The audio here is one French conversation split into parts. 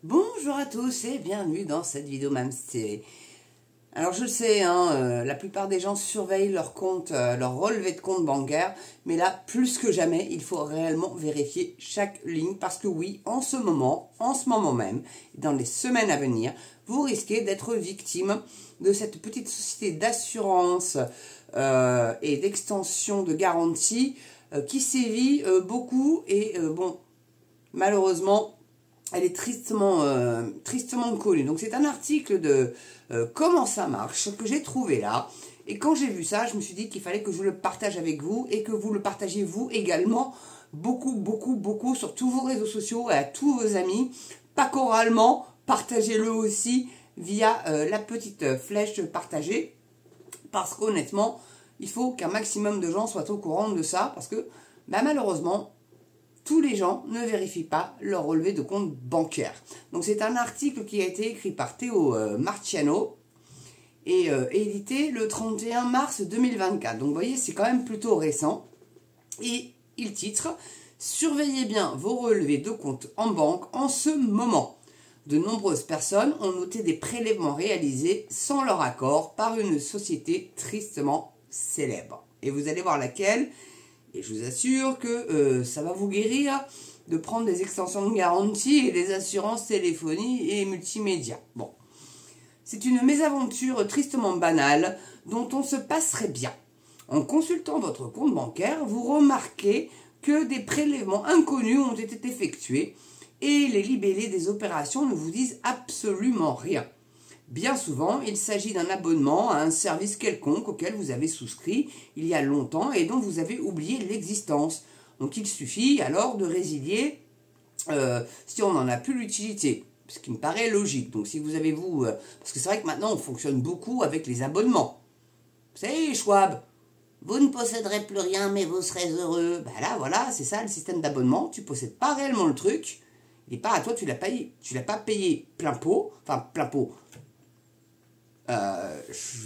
Bonjour à tous et bienvenue dans cette vidéo MamsTV. Alors je le sais, la plupart des gens surveillent leur compte, leur relevé de compte bancaire, mais là, plus que jamais, il faut réellement vérifier chaque ligne parce que oui, en ce moment même, dans les semaines à venir, vous risquez d'être victime de cette petite société d'assurance et d'extension de garantie qui sévit beaucoup et bon, malheureusement, elle est tristement connue. Donc c'est un article de comment ça marche que j'ai trouvé là. Et quand j'ai vu ça, je me suis dit qu'il fallait que je le partage avec vous et que vous le partagiez vous également beaucoup sur tous vos réseaux sociaux et à tous vos amis. Pas qu'oralement, partagez-le aussi via la petite flèche partagée. Parce qu'honnêtement, il faut qu'un maximum de gens soient au courant de ça parce que malheureusement, tous les gens ne vérifient pas leur relevé de compte bancaire. Donc c'est un article qui a été écrit par Théo Marciano et édité le 31 mars 2024. Donc vous voyez, c'est quand même plutôt récent. Et il titre « Surveillez bien vos relevés de compte en banque en ce moment ». De nombreuses personnes ont noté des prélèvements réalisés sans leur accord par une société tristement célèbre. Et vous allez voir laquelle. Et je vous assure que ça va vous guérir de prendre des extensions de garantie et des assurances téléphonie et multimédia. Bon, c'est une mésaventure tristement banale dont on se passerait bien. En consultant votre compte bancaire, vous remarquez que des prélèvements inconnus ont été effectués et les libellés des opérations ne vous disent absolument rien. Bien souvent, il s'agit d'un abonnement à un service quelconque auquel vous avez souscrit il y a longtemps et dont vous avez oublié l'existence. Donc il suffit alors de résilier si on n'en a plus l'utilité, ce qui me paraît logique. Donc si vous avez parce que c'est vrai que maintenant on fonctionne beaucoup avec les abonnements. Vous savez, Schwab, vous ne posséderez plus rien mais vous serez heureux. Ben là voilà, c'est ça le système d'abonnement, tu ne possèdes pas réellement le truc, il n'est pas à toi, tu l'as pas payé plein pot,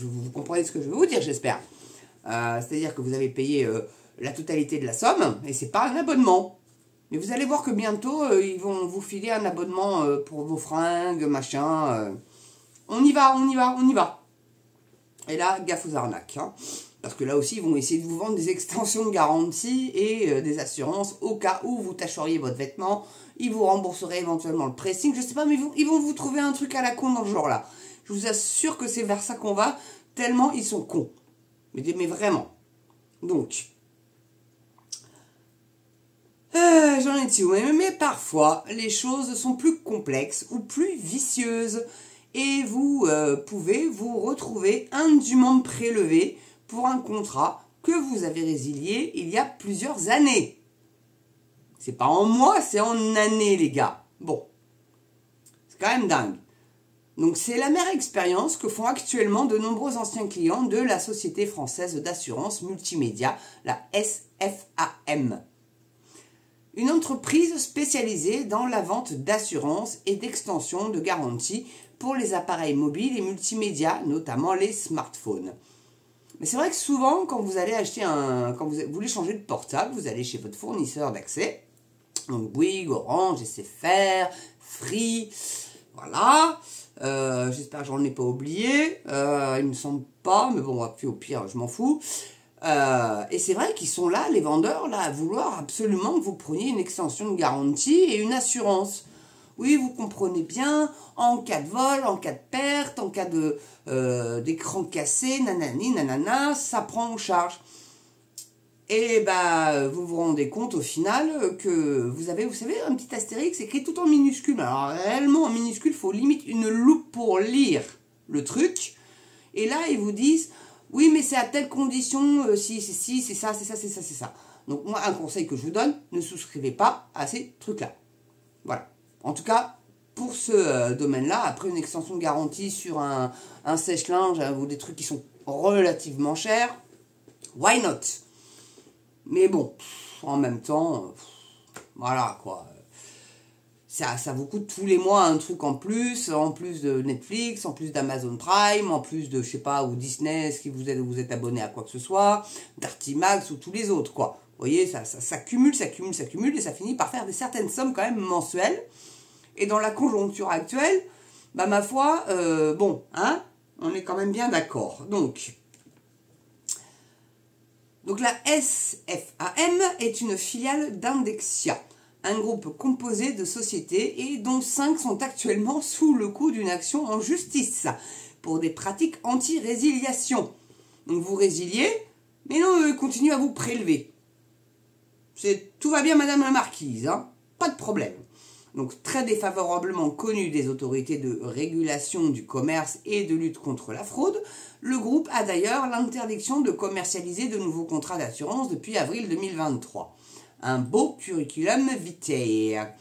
vous comprenez ce que je veux vous dire, j'espère. C'est-à-dire que vous avez payé la totalité de la somme, et c'est pas un abonnement. Mais vous allez voir que bientôt, ils vont vous filer un abonnement pour vos fringues, machin. On y va. Et là, gaffe aux arnaques. Parce que là aussi, ils vont essayer de vous vendre des extensions de garantie et des assurances au cas où vous tacheriez votre vêtement. Ils vous rembourseraient éventuellement le pressing. Je sais pas, mais ils vont vous trouver un truc à la con dans ce genre-là. Je vous assure que c'est vers ça qu'on va, tellement ils sont cons. Mais vraiment. Donc, j'en ai dessus. Mais parfois, les choses sont plus complexes ou plus vicieuses. Et vous pouvez vous retrouver indûment prélevé pour un contrat que vous avez résilié il y a plusieurs années. C'est pas en mois, c'est en années, les gars. Bon, c'est quand même dingue. Donc c'est la mère expérience que font actuellement de nombreux anciens clients de la Société française d'assurance multimédia, la SFAM. Une entreprise spécialisée dans la vente d'assurance et d'extension de garantie pour les appareils mobiles et multimédia, notamment les smartphones. Mais c'est vrai que souvent, quand vous allez acheter quand vous voulez changer de portable, vous allez chez votre fournisseur d'accès, donc Bouygues, Orange, SFR, Free, voilà. J'espère que j'en ai pas oublié. Il me semble pas, mais bon, au pire, je m'en fous. Et c'est vrai qu'ils sont là, les vendeurs, là, à vouloir absolument que vous preniez une extension de garantie et une assurance. Oui, vous comprenez bien, en cas de vol, en cas de perte, en cas d'écran cassé, nanani, nanana, ça prend en charge. Et vous vous rendez compte au final que vous avez, vous savez, un petit astérix écrit tout en minuscule. Alors réellement en minuscule, il faut limite une loupe pour lire le truc. Et là, ils vous disent, oui, mais c'est à telle condition, si, c'est ça. Donc moi, un conseil que je vous donne, ne souscrivez pas à ces trucs-là. Voilà. En tout cas, pour ce domaine-là, après une extension de garantie sur un sèche-linge ou des trucs qui sont relativement chers, why not? Mais bon, en même temps, voilà quoi. Ça vous coûte tous les mois un truc en plus de Netflix, en plus d'Amazon Prime, en plus de, je sais pas, ou Disney, si vous êtes abonné à quoi que ce soit, d'Artimax ou tous les autres, quoi. Vous voyez, ça cumule, et ça finit par faire certaines sommes quand même mensuelles. Et dans la conjoncture actuelle, bah ma foi, bon, hein, on est quand même bien d'accord. Donc la SFAM est une filiale d'Indexia, un groupe composé de sociétés et dont 5 sont actuellement sous le coup d'une action en justice pour des pratiques anti-résiliation. Donc vous résiliez, mais non, ils continuent à vous prélever. Tout va bien, madame la marquise, hein, pas de problème. Donc très défavorablement connu des autorités de régulation du commerce et de lutte contre la fraude, le groupe a d'ailleurs l'interdiction de commercialiser de nouveaux contrats d'assurance depuis avril 2023. Un beau curriculum vitae.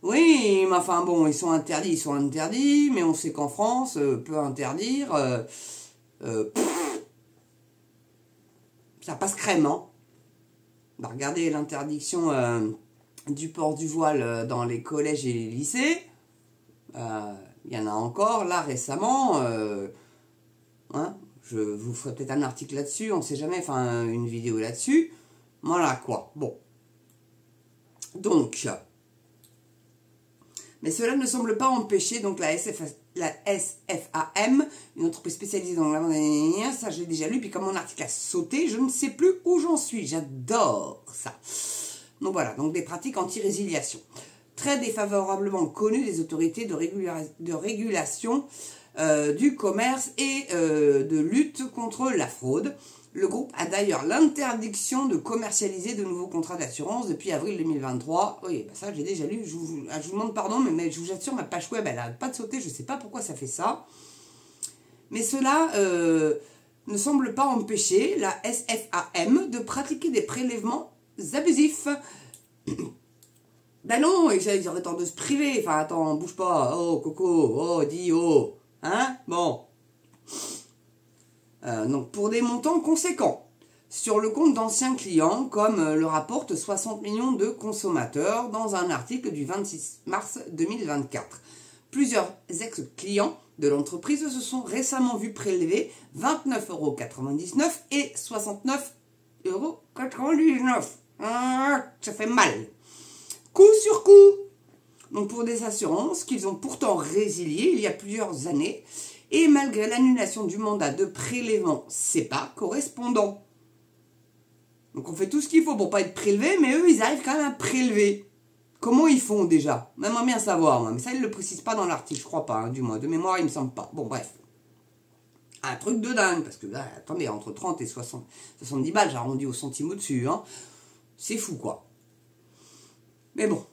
Oui, mais enfin bon, ils sont interdits, mais on sait qu'en France, peut interdire, ça passe crème, hein. Bah, regardez l'interdiction du port du voile dans les collèges et les lycées. Il y en a encore, là, récemment. Hein, je vous ferai peut-être un article là-dessus, on ne sait jamais, enfin, une vidéo là-dessus. Voilà, quoi. Bon. Donc, mais cela ne semble pas empêcher donc la SFAM, une entreprise spécialisée dans la... Ça, je l'ai déjà lu, puis comme mon article a sauté, je ne sais plus où j'en suis. J'adore ça. Donc voilà, donc des pratiques anti-résiliation. Très défavorablement connues des autorités de régulation du commerce et de lutte contre la fraude. Le groupe a d'ailleurs l'interdiction de commercialiser de nouveaux contrats d'assurance depuis avril 2023. Oui, bah ça j'ai déjà lu, je vous demande pardon, mais je vous assure, ma page web, elle n'arrête pas de sauter, je ne sais pas pourquoi ça fait ça. Mais cela ne semble pas empêcher la SFAM de pratiquer des prélèvements abusifs. Ben non, ils auraient tendance de se priver. Enfin, attends, bouge pas. Oh, Coco, oh, dis, oh. Hein? Bon. Donc, pour des montants conséquents. Sur le compte d'anciens clients, comme le rapportent 60 millions de consommateurs dans un article du 26 mars 2024. Plusieurs ex-clients de l'entreprise se sont récemment vus prélever 29,99 € et 69,99 €. Ça fait mal. Coup sur coup. Donc pour des assurances qu'ils ont pourtant résiliées il y a plusieurs années et malgré l'annulation du mandat de prélèvement CEPA correspondant. Donc on fait tout ce qu'il faut pour pas être prélevé, mais eux ils arrivent quand même à prélever. Comment ils font déjà? J'aimerais bien savoir, moi. Mais ça ils ne le précisent pas dans l'article, je crois pas, hein, du moins. De mémoire il me semble pas. Bon bref. Un truc de dingue, parce que là, attendez, entre 30 et 70 balles, j'ai arrondi au centime au-dessus, hein. C'est fou quoi. Mais bon.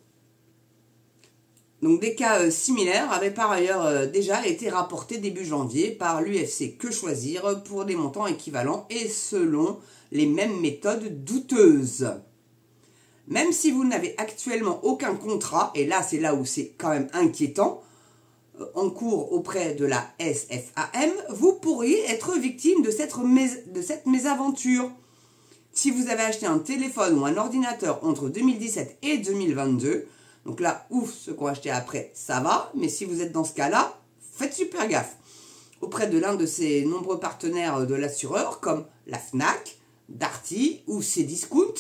Donc des cas similaires avaient par ailleurs déjà été rapportés début janvier par l'UFC Que Choisir pour des montants équivalents et selon les mêmes méthodes douteuses. Même si vous n'avez actuellement aucun contrat, et là c'est là où c'est quand même inquiétant, en cours auprès de la SFAM, vous pourriez être victime de cette mésaventure. Si vous avez acheté un téléphone ou un ordinateur entre 2017 et 2022, donc là, ouf, ceux qui ont acheté après, ça va. Mais si vous êtes dans ce cas-là, faites super gaffe. Auprès de l'un de ces nombreux partenaires de l'assureur, comme la Fnac, Darty ou Cdiscount,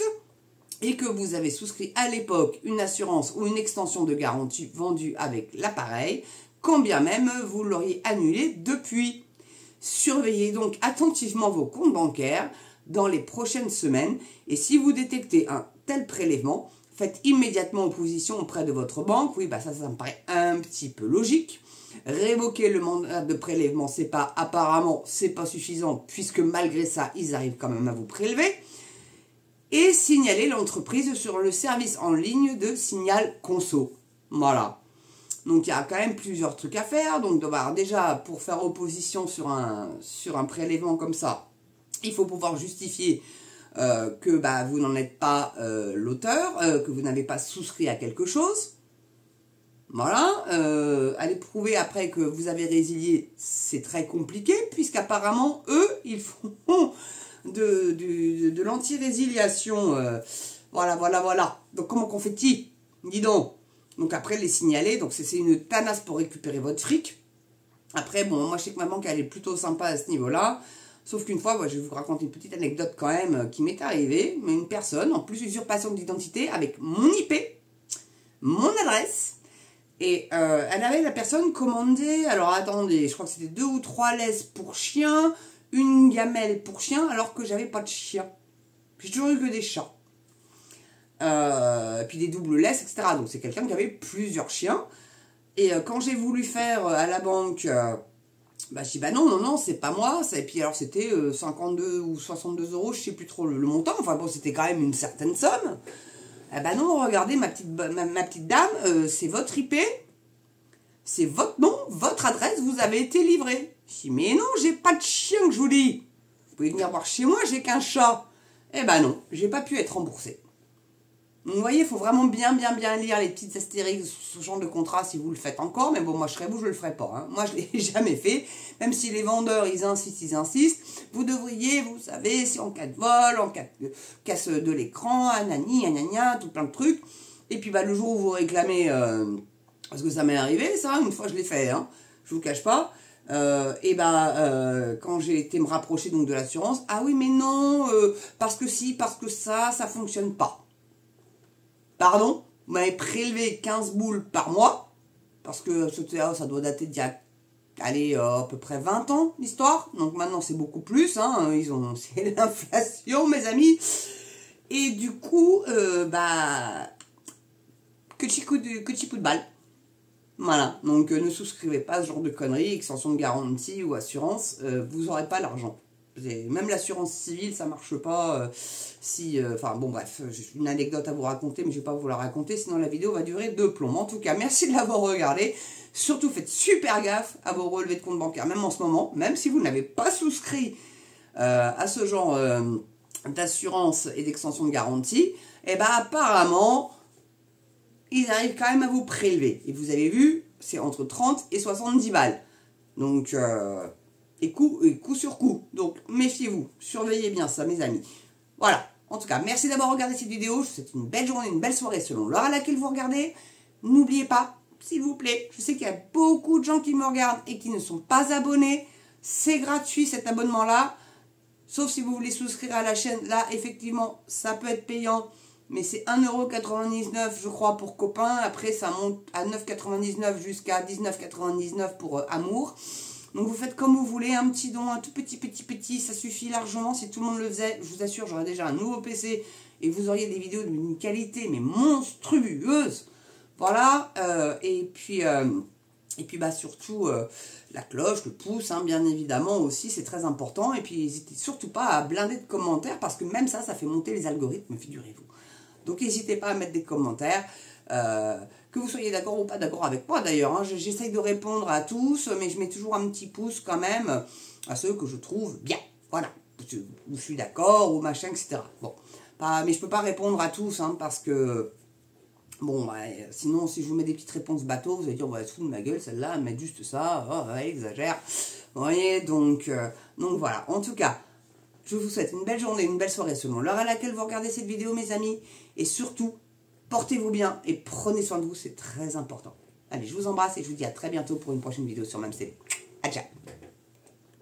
et que vous avez souscrit à l'époque une assurance ou une extension de garantie vendue avec l'appareil, quand bien même vous l'auriez annulé depuis. Surveillez donc attentivement vos comptes bancaires dans les prochaines semaines et si vous détectez un tel prélèvement, faites immédiatement opposition auprès de votre banque. Oui, bah ça me paraît un petit peu logique. Révoquer le mandat de prélèvement, apparemment, c'est pas suffisant puisque malgré ça, ils arrivent quand même à vous prélever. Et signaler l'entreprise sur le service en ligne de signal conso. Voilà. Donc il y a quand même plusieurs trucs à faire. Donc déjà, pour faire opposition sur un prélèvement comme ça, il faut pouvoir justifier que vous n'en êtes pas l'auteur, que vous n'avez pas souscrit à quelque chose. Voilà. Aller prouver après que vous avez résilié, c'est très compliqué, puisqu'apparemment, eux, ils font de l'anti-résiliation. Voilà. Donc comment qu'on fait-il? Dis donc. Donc après, les signaler. Donc c'est une tanasse pour récupérer votre fric. Après, bon, moi je sais que ma banque, elle est plutôt sympa à ce niveau-là. Sauf qu'une fois, je vais vous raconter une petite anecdote quand même qui m'est arrivée. Mais une personne, en plus usurpation d'identité, avec mon IP, mon adresse, Et elle avait, la personne, commandé, alors attendez, je crois que c'était 2 ou 3 laisses pour chien, une gamelle pour chien, alors que j'avais pas de chien. J'ai toujours eu que des chats. Puis des doubles laisses, etc. Donc c'est quelqu'un qui avait plusieurs chiens. Et quand j'ai voulu faire à la banque, bah, je dis bah non, non, non, c'est pas moi. Et puis alors c'était 52 ou 62 euros, je sais plus trop le montant. Enfin bon, c'était quand même une certaine somme. Eh bah non, regardez ma petite dame, c'est votre IP, c'est votre nom, votre adresse, vous avez été livré. Je dis mais non, j'ai pas de chien que je vous dis. Vous pouvez venir voir chez moi, j'ai qu'un chat. Eh bah non, j'ai pas pu être remboursé. Donc, vous voyez, il faut vraiment bien lire les petites astérix, ce genre de contrat si vous le faites encore. Mais bon, moi, je serais vous, je le ferai pas. Hein. Moi, je l'ai jamais fait. Même si les vendeurs, ils insistent. Vous devriez, vous savez, si en cas de vol, en cas de casse de l'écran, anani, anania, tout plein de trucs. Et puis, bah, le jour où vous réclamez, parce que ça m'est arrivé, ça, une fois, je l'ai fait, hein, je vous cache pas. Quand j'ai été me rapprocher donc de l'assurance, ah oui, mais non, parce que si, parce que ça fonctionne pas. Pardon, vous m'avez prélevé 15 boules par mois, parce que ça doit dater d'il y a à peu près 20 ans, l'histoire. Donc maintenant, c'est beaucoup plus. Hein, c'est l'inflation, mes amis. Et du coup, que petit coup de balle. Voilà, donc ne souscrivez pas à ce genre de conneries, extension de garantie ou assurance, vous n'aurez pas l'argent. Même l'assurance civile, ça marche pas. Enfin bon bref, j'ai une anecdote à vous raconter, mais je vais pas vous la raconter, sinon la vidéo va durer 2 plombs. En tout cas, merci de l'avoir regardé. Surtout faites super gaffe à vos relevés de compte bancaire, même en ce moment, même si vous n'avez pas souscrit à ce genre d'assurance et d'extension de garantie, et ben apparemment, ils arrivent quand même à vous prélever. Et vous avez vu, c'est entre 30 et 70 balles. Donc, et coup sur coup. Donc, méfiez-vous. Surveillez bien ça, mes amis. Voilà. En tout cas, merci d'avoir regardé cette vidéo. Je vous souhaite une belle journée, une belle soirée selon l'heure à laquelle vous regardez. N'oubliez pas, s'il vous plaît, je sais qu'il y a beaucoup de gens qui me regardent et qui ne sont pas abonnés. C'est gratuit cet abonnement-là. Sauf si vous voulez souscrire à la chaîne. Là, effectivement, ça peut être payant. Mais c'est 1,99 € je crois pour copain. Après ça monte à 9,99 € jusqu'à 19,99 € pour amour. Donc vous faites comme vous voulez, un petit don, un tout petit, ça suffit largement. Si tout le monde le faisait, je vous assure, j'aurais déjà un nouveau PC et vous auriez des vidéos d'une qualité mais monstrueuse. Voilà, et puis bah surtout la cloche, le pouce, hein, bien évidemment aussi, c'est très important. Et puis n'hésitez surtout pas à blinder de commentaires parce que même ça fait monter les algorithmes, figurez-vous. Donc n'hésitez pas à mettre des commentaires, que vous soyez d'accord ou pas d'accord avec moi d'ailleurs. Hein, j'essaye de répondre à tous, mais je mets toujours un petit pouce quand même à ceux que je trouve bien. Voilà, où je suis d'accord ou machin, etc. Bon, mais je peux pas répondre à tous, hein, parce que bon, sinon si je vous mets des petites réponses bateau, vous allez dire, ouais, se fout de ma gueule, celle-là, elle met juste ça, oh, elle exagère. Vous voyez, donc voilà. En tout cas, je vous souhaite une belle journée, une belle soirée selon l'heure à laquelle vous regardez cette vidéo, mes amis. Et surtout, portez-vous bien et prenez soin de vous, c'est très important. Allez, je vous embrasse et je vous dis à très bientôt pour une prochaine vidéo sur Mamstélé. À ciao.